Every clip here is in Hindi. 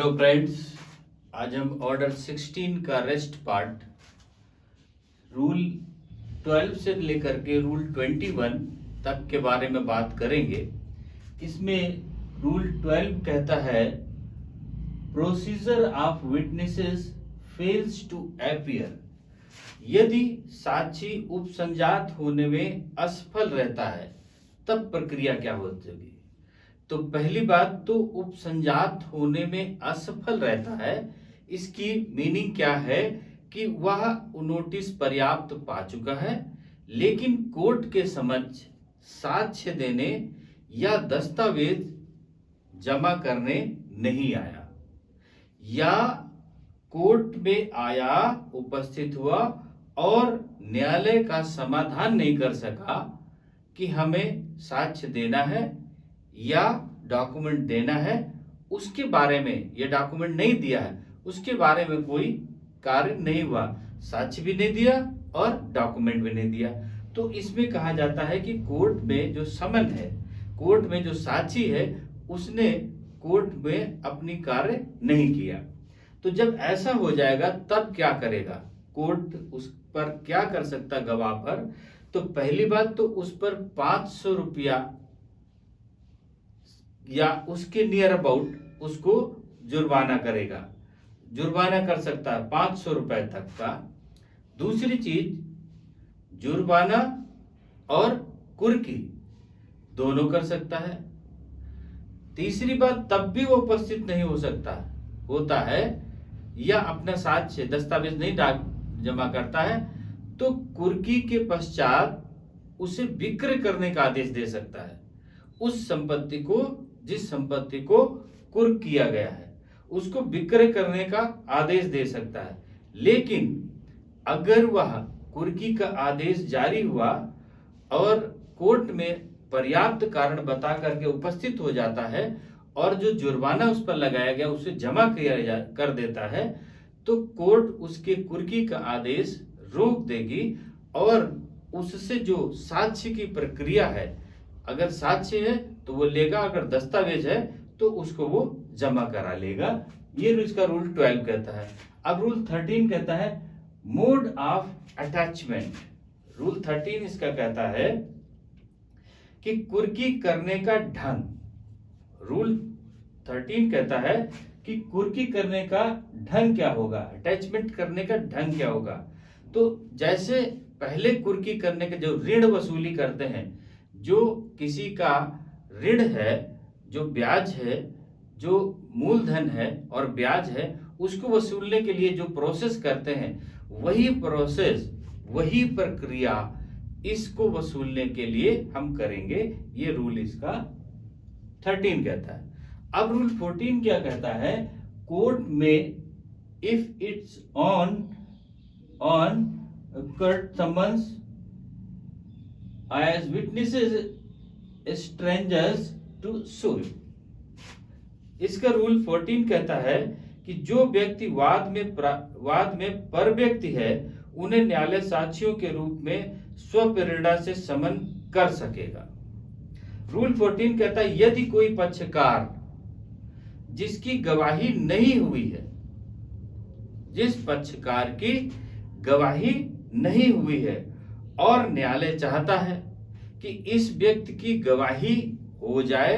हेलो फ्रेंड्स, आज हम ऑर्डर 16 का रेस्ट पार्ट रूल 12 से लेकर के रूल 21 तक के बारे में बात करेंगे। इसमें रूल 12 कहता है procedure of witnesses fails to appear. यदि साक्षी उपसंजात होने में असफल रहता है तब प्रक्रिया क्या होगी। तो पहली बात तो उपसंजात होने में असफल रहता है, इसकी मीनिंग क्या है कि वह नोटिस पर्याप्त पा चुका है लेकिन कोर्ट के समक्ष साक्ष्य देने या दस्तावेज जमा करने नहीं आया, या कोर्ट में आया, उपस्थित हुआ और न्यायालय का समाधान नहीं कर सका कि हमें साक्ष्य देना है या डॉक्यूमेंट देना है, उसके बारे में, ये डॉक्यूमेंट नहीं दिया है उसके बारे में कोई कार्य नहीं हुआ, साक्ष्य भी नहीं दिया और डॉक्यूमेंट भी नहीं दिया। तो इसमें कहा जाता है कि कोर्ट में जो समन है, कोर्ट में जो साक्षी है, उसने कोर्ट में अपनी कार्य नहीं किया। तो जब ऐसा हो जाएगा तब क्या करेगा कोर्ट, उस पर क्या कर सकता गवाह पर। तो पहली बात तो उस पर 500 रुपया या उसके नियर अबाउट उसको जुर्माना करेगा, जुर्माना कर सकता है 500 रुपए तक का। दूसरी चीज, जुर्माना और कुर्की दोनों कर सकता है। तीसरी बात, तब भी वो उपस्थित नहीं हो सकता होता है या अपना साक्ष्य दस्तावेज नहीं जमा करता है तो कुर्की के पश्चात उसे विक्रय करने का आदेश दे सकता है। उस संपत्ति को, जिस संपत्ति को कुर्क किया गया है, उसको विक्रय करने का आदेश दे सकता है। लेकिन अगर वह कुर्की का आदेश जारी हुआ और कोर्ट में पर्याप्त कारण बता करके उपस्थित हो जाता है और जो जुर्माना उस पर लगाया गया उसे जमा कर देता है, तो कोर्ट उसके कुर्की का आदेश रोक देगी और उससे जो साक्ष्य की प्रक्रिया है, अगर साक्ष्य है तो वो लेगा, अगर दस्तावेज है तो उसको वो जमा करा लेगा। ये इसका रूल 12 कहता है। अब रूल 13 कहता है मोड ऑफ अटैचमेंट। रूल 13 इसका कहता है कि कुर्की करने का ढंग। रूल 13 कहता है कि कुर्की करने का ढंग क्या होगा, अटैचमेंट करने का ढंग क्या होगा। तो जैसे पहले कुर्की करने के जो ऋण वसूली करते हैं, जो किसी का ऋण है, जो ब्याज है, जो मूलधन है और ब्याज है, उसको वसूलने के लिए जो प्रोसेस करते हैं, वही प्रोसेस, वही प्रक्रिया इसको वसूलने के लिए हम करेंगे। ये रूल इसका 13 कहता है। अब रूल 14 क्या कहता है, कोर्ट में if it's on court summons as witnesses strangers to sue। इसका रूल 14 कहता है कि जो व्यक्ति वाद में पर व्यक्ति है, उन्हें न्यायालय साक्षियों के रूप में स्वप्रेरणा से समन कर सकेगा। रूल 14 कहता है यदि कोई पक्षकार जिसकी गवाही नहीं हुई है, जिस पक्षकार की गवाही नहीं हुई है और न्यायालय चाहता है कि इस व्यक्ति की गवाही हो जाए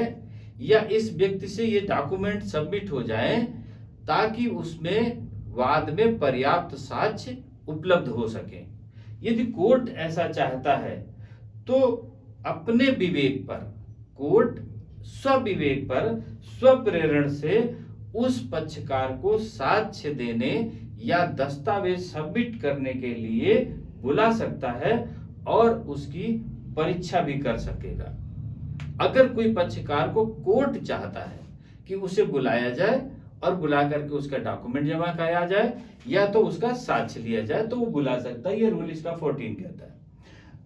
या इस व्यक्ति से ये डॉक्यूमेंट सबमिट हो जाए ताकि उसमें वाद में पर्याप्त साक्ष्य उपलब्ध हो सके। यदि कोर्ट ऐसा चाहता है तो अपने विवेक पर, कोर्ट स्वविवेक पर, स्वप्रेरण से उस पक्षकार को साक्ष्य देने या दस्तावेज सबमिट करने के लिए बुला सकता है और उसकी परीक्षा भी कर सकेगा। अगर कोई पक्षकार को कोर्ट चाहता है कि उसे बुलाया जाए और बुला करके उसका डॉक्यूमेंट जमा कराया जाए या तो उसका साक्ष्य लिया जाए तो वो बुला सकता है। ये रूल इसका 14 कहता है।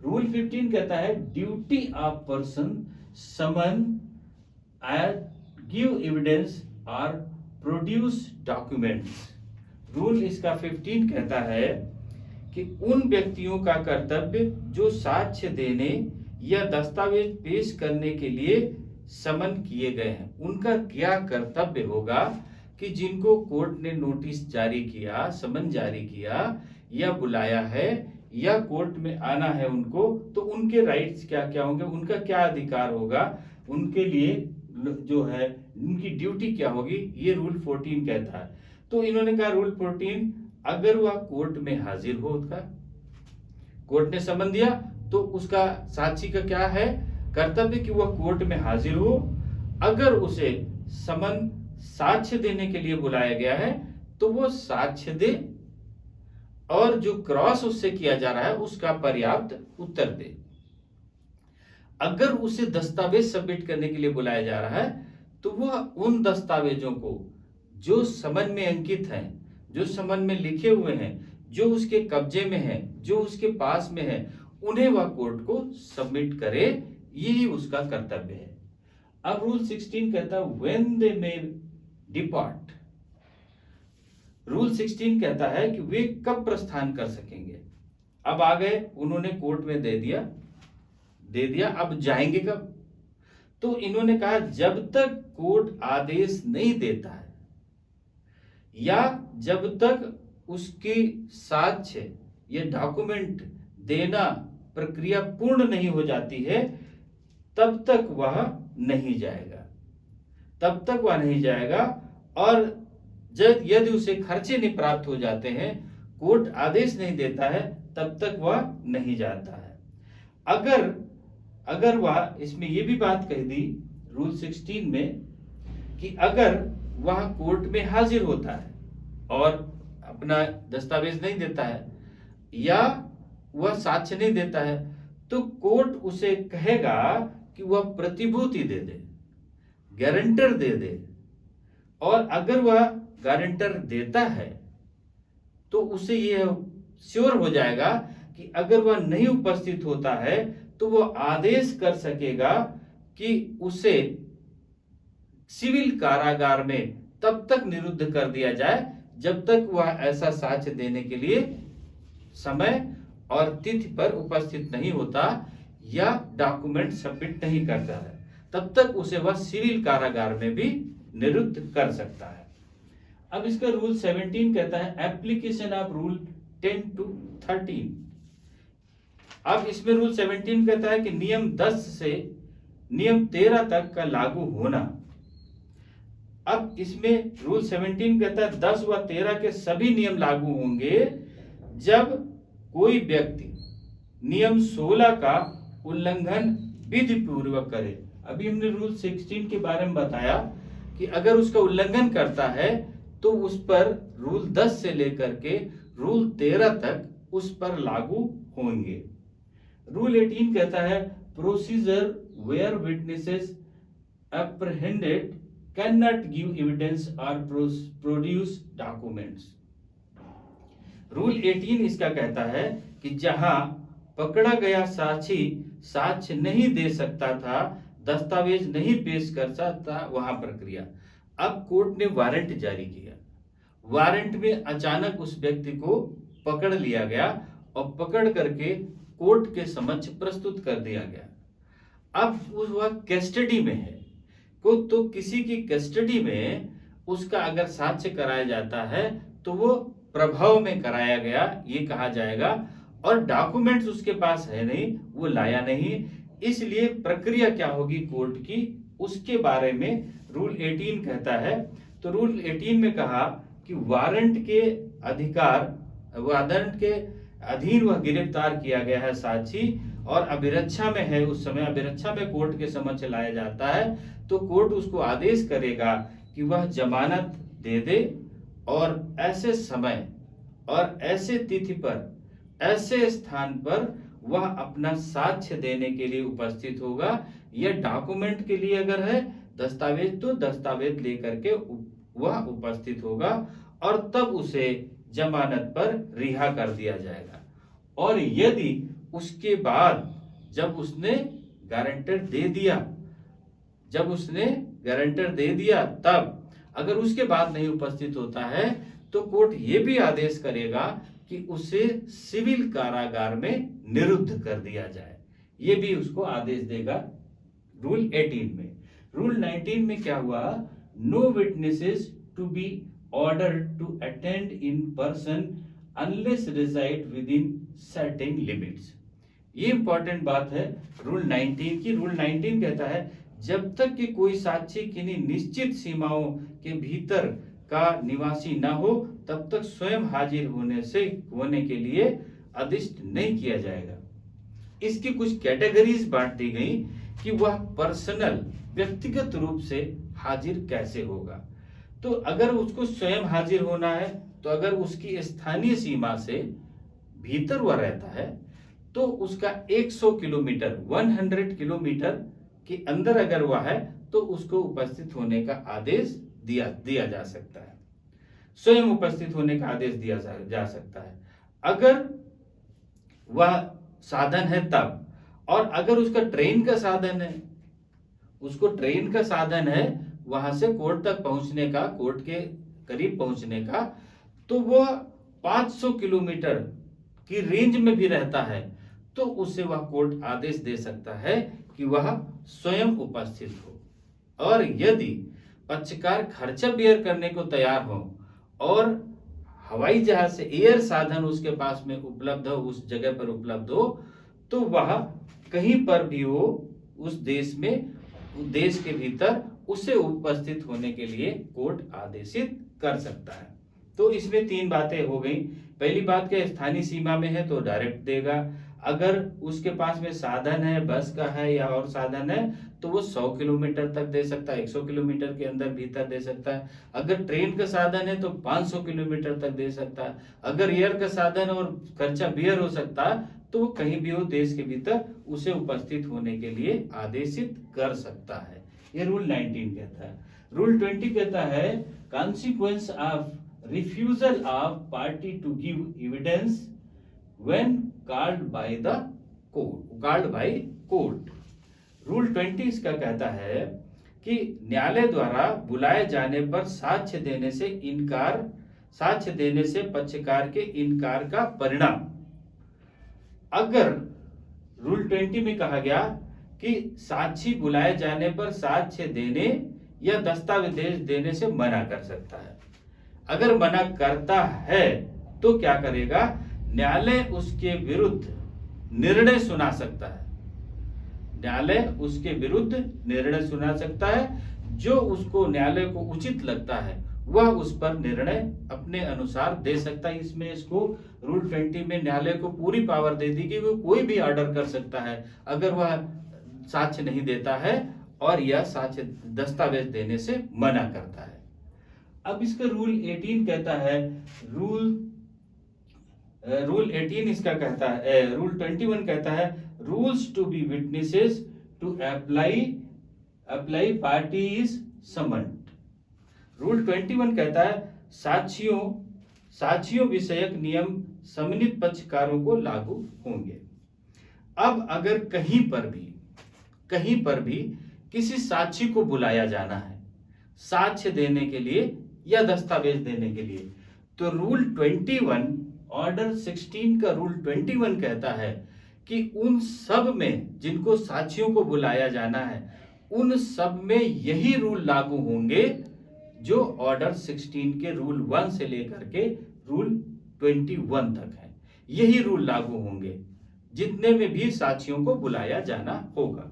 रूल 15 कहता है duty of person summoned give evidence और प्रोड्यूस डॉक्यूमेंट्स। रूल इसका 15 कहता है कि उन व्यक्तियों का कर्तव्य जो साक्ष्य देने या दस्तावेज पेश करने के लिए समन किए गए हैं, उनका क्या कर्तव्य होगा कि जिनको कोर्ट ने नोटिस जारी किया, समन जारी किया या बुलाया है या कोर्ट में आना है उनको, तो उनके राइट्स क्या क्या होंगे, उनका क्या अधिकार होगा, उनके लिए जो है उनकी ड्यूटी क्या होगी, ये रूल 14 कहता है। तो इन्होंने कहा रूल 14, अगर वह कोर्ट में हाजिर होगा, कोर्ट ने समन दिया तो उसका साक्षी का क्या है, कर्तव्य कि वह कोर्ट में हाजिर हो। अगर उसे समन साक्ष्य देने के लिए बुलाया गया है तो वो साक्ष्य दे और जो क्रॉस उससे किया जा रहा है उसका पर्याप्त उत्तर दे। अगर उसे दस्तावेज सबमिट करने के लिए बुलाया जा रहा है तो वह उन दस्तावेजों को जो समन में अंकित हैं, जो समन में लिखे हुए हैं, जो उसके कब्जे में है, जो उसके पास में है, उन्हें वह कोर्ट को सबमिट करे, यही उसका कर्तव्य है। अब रूल 16 कहता है when they may depart. Rule 16 कहता है कि वे कब प्रस्थान कर सकेंगे। अब आ गए, उन्होंने कोर्ट में दे दिया, अब जाएंगे कब? तो इन्होंने कहा जब तक कोर्ट आदेश नहीं देता है या जब तक उसकी साक्ष्य या डॉक्यूमेंट देना प्रक्रिया पूर्ण नहीं हो जाती है तब तक वह नहीं जाएगा। और यदि उसे खर्चे नहीं प्राप्त हो जाते हैं, कोर्ट आदेश नहीं देता है, तब तक वह नहीं जाता है। अगर वह, इसमें यह भी बात कह दी रूल 16 में कि अगर वह कोर्ट में हाजिर होता है और अपना दस्तावेज नहीं देता है या वह साक्ष्य नहीं देता है तो कोर्ट उसे कहेगा कि वह प्रतिभूति दे दे, गारंटर दे दे। और अगर वह गारंटर देता है तो उसे यह श्योर हो जाएगा कि अगर वह नहीं उपस्थित होता है तो वह आदेश कर सकेगा कि उसे सिविल कारागार में तब तक निरुद्ध कर दिया जाए जब तक वह ऐसा साक्ष्य देने के लिए समय और तिथि पर उपस्थित नहीं होता या डॉक्यूमेंट सबमिट नहीं करता है, तब तक उसे वह सिविल कारागार में भी निरुद्ध कर सकता है। अब इसका रूल 17 कहता है एप्लीकेशन ऑफ रूल 10 to 13। अब इसमें रूल 17 कहता है कि नियम 10 से नियम 13 तक का लागू होना। अब इसमें रूल 17 कहता है 10 व 13 के सभी नियम लागू होंगे जब कोई व्यक्ति नियम 16 का उल्लंघन विधि पूर्वक करे। अभी हमने रूल 16 के बारे में बताया कि अगर उसका उल्लंघन करता है तो उस पर रूल 10 से लेकर के रूल 13 तक उस पर लागू होंगे। रूल 18 कहता है procedure where witnesses apprehended can not give evidence और प्रोड्यूस डॉक्यूमेंट्स। रूल 18 इसका कहता है कि जहां पकड़ा गया साक्षी साक्ष्य नहीं दे सकता था, दस्तावेज नहीं पेश कर सकता, वहां प्रक्रिया। अब कोर्ट ने वारंट जारी किया, वारंट में अचानक उस व्यक्ति को पकड़ लिया गया और पकड़ करके कोर्ट के समक्ष प्रस्तुत कर दिया गया। अब वह कस्टडी में है तो किसी की कस्टडी में उसका अगर साक्ष्य कराया जाता है तो वो प्रभाव में कराया गया ये कहा जाएगा, और डॉक्यूमेंट्स उसके पास है नहीं, वो लाया नहीं, इसलिए प्रक्रिया क्या होगी कोर्ट की, उसके बारे में रूल 18 कहता है। तो रूल 18 में कहा कि वारंट के अधीन वह गिरफ्तार किया गया है साक्षी और अभिरक्षा में है, उस समय अभिरक्षा में कोर्ट के समक्ष लाया जाता है तो कोर्ट उसको आदेश करेगा कि वह जमानत दे दे और ऐसे समय और ऐसे तिथि पर ऐसे स्थान पर वह अपना साक्ष्य देने के लिए उपस्थित होगा, या डॉक्यूमेंट के लिए अगर है दस्तावेज तो दस्तावेज लेकर के वह उपस्थित होगा और तब उसे जमानत पर रिहा कर दिया जाएगा। और यदि उसके बाद जब उसने गारंटर दे दिया तब अगर उसके बाद नहीं उपस्थित होता है तो कोर्ट ये भी आदेश करेगा कि उसे सिविल कारागार में निरुद्ध कर दिया जाए, ये भी उसको आदेश देगा रूल 18 में। रूल 19 में क्या हुआ, no witnesses to be ordered to attend in person unless reside within certain limits। ये इंपॉर्टेंट बात है रूल 19 की। रूल 19 कहता है जब तक कि कोई साक्षी किन्हीं निश्चित सीमाओं के भीतर का निवासी न हो तब तक स्वयं हाजिर होने के लिए आदिष्ट नहीं किया जाएगा। इसकी कुछ कैटेगरीज बांट दी गई कि वह पर्सनल व्यक्तिगत रूप से हाजिर कैसे होगा। तो अगर उसको स्वयं हाजिर होना है तो अगर उसकी स्थानीय सीमा से भीतर वह रहता है तो उसका 100 किलोमीटर 100 किलोमीटर के अंदर अगर वह है तो उसको उपस्थित होने का आदेश दिया जा सकता है, स्वयं उपस्थित होने का आदेश दिया जा सकता है। अगर वह साधन है तब, और अगर उसका ट्रेन का साधन है, उसको ट्रेन का साधन है वहां से कोर्ट तक पहुंचने का, कोर्ट के करीब पहुंचने का, तो वह 500 किलोमीटर की रेंज में भी रहता है तो उससे वह कोर्ट आदेश दे सकता है कि वह स्वयं उपस्थित हो। और यदि पक्षकार खर्चा बेयर करने को तैयार हो और हवाई जहाज से एयर साधन उसके पास में उपलब्ध हो, उस जगह पर उपलब्ध हो, तो वह कहीं पर भी हो उस देश में, देश के भीतर उसे उपस्थित होने के लिए कोर्ट आदेशित कर सकता है। तो इसमें 3 बातें हो गई। पहली बात क्या, स्थानीय सीमा में है तो डायरेक्ट देगा। अगर उसके पास में साधन है, बस का है या और साधन है, तो वो 100 किलोमीटर तक दे सकता है, 100 किलोमीटर के अंदर भीतर दे सकता है। अगर ट्रेन का साधन है तो 500 किलोमीटर तक दे सकता है। अगर एयर का साधन और खर्चा बेयर हो सकता है तो वो कहीं भी हो देश के भीतर उसे उपस्थित होने के लिए आदेशित कर सकता है। ये रूल 19 कहता है। रूल 20 कहता है consequence of refusal of party to give evidence when called by court. Rule 20 इसका कहता है कि न्यायालय द्वारा बुलाए जाने पर साक्ष्य देने से पक्षकार के इनकार का परिणाम। अगर रूल 20 में कहा गया कि साक्षी बुलाए जाने पर साक्ष्य देने या दस्तावेज देने से मना कर सकता है। अगर मना करता है तो क्या करेगा, न्यायालय उसके विरुद्ध निर्णय सुना सकता है। न्यायालय उसके विरुद्ध निर्णय सुना सकता है, जो उसको न्यायालय को उचित लगता है वह उस पर निर्णय अपने अनुसार दे सकता है। इसमें इसको रूल 20 में न्यायालय को पूरी पावर दे दी कि वो कोई भी ऑर्डर कर सकता है अगर वह साक्ष्य नहीं देता है और यह साक्ष्य दस्तावेज देने से मना करता है। अब इसका रूल 18 कहता है, रूल 18 इसका कहता है, रूल 21 कहता है rules to be witnesses to apply party is summoned. Rule 21 कहता है साक्षियों विषयक नियम सम्मिलित पक्षकारों को लागू होंगे। अब अगर कहीं पर भी किसी साक्षी को बुलाया जाना है साक्ष्य देने के लिए या दस्तावेज देने के लिए, तो रूल 21 ऑर्डर 16 का रूल 21 कहता है कि उन सब में जिनको साक्षियों को बुलाया जाना है उन सब में यही रूल लागू होंगे जो ऑर्डर 16 के रूल 1 से लेकर के रूल 21 तक है। यही रूल लागू होंगे जितने में भी साक्षियों को बुलाया जाना होगा।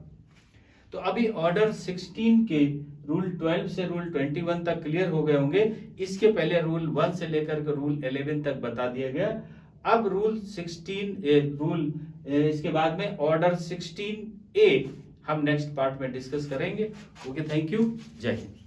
तो अभी ऑर्डर 16 के रूल 12 से रूल 21 तक क्लियर हो गए होंगे। इसके पहले रूल 1 से लेकर के रूल 11 तक बता दिया गया। अब रूल 16 इसके बाद में ऑर्डर 16A हम नेक्स्ट पार्ट में डिस्कस करेंगे। ओके, थैंक यू, जय हिंद।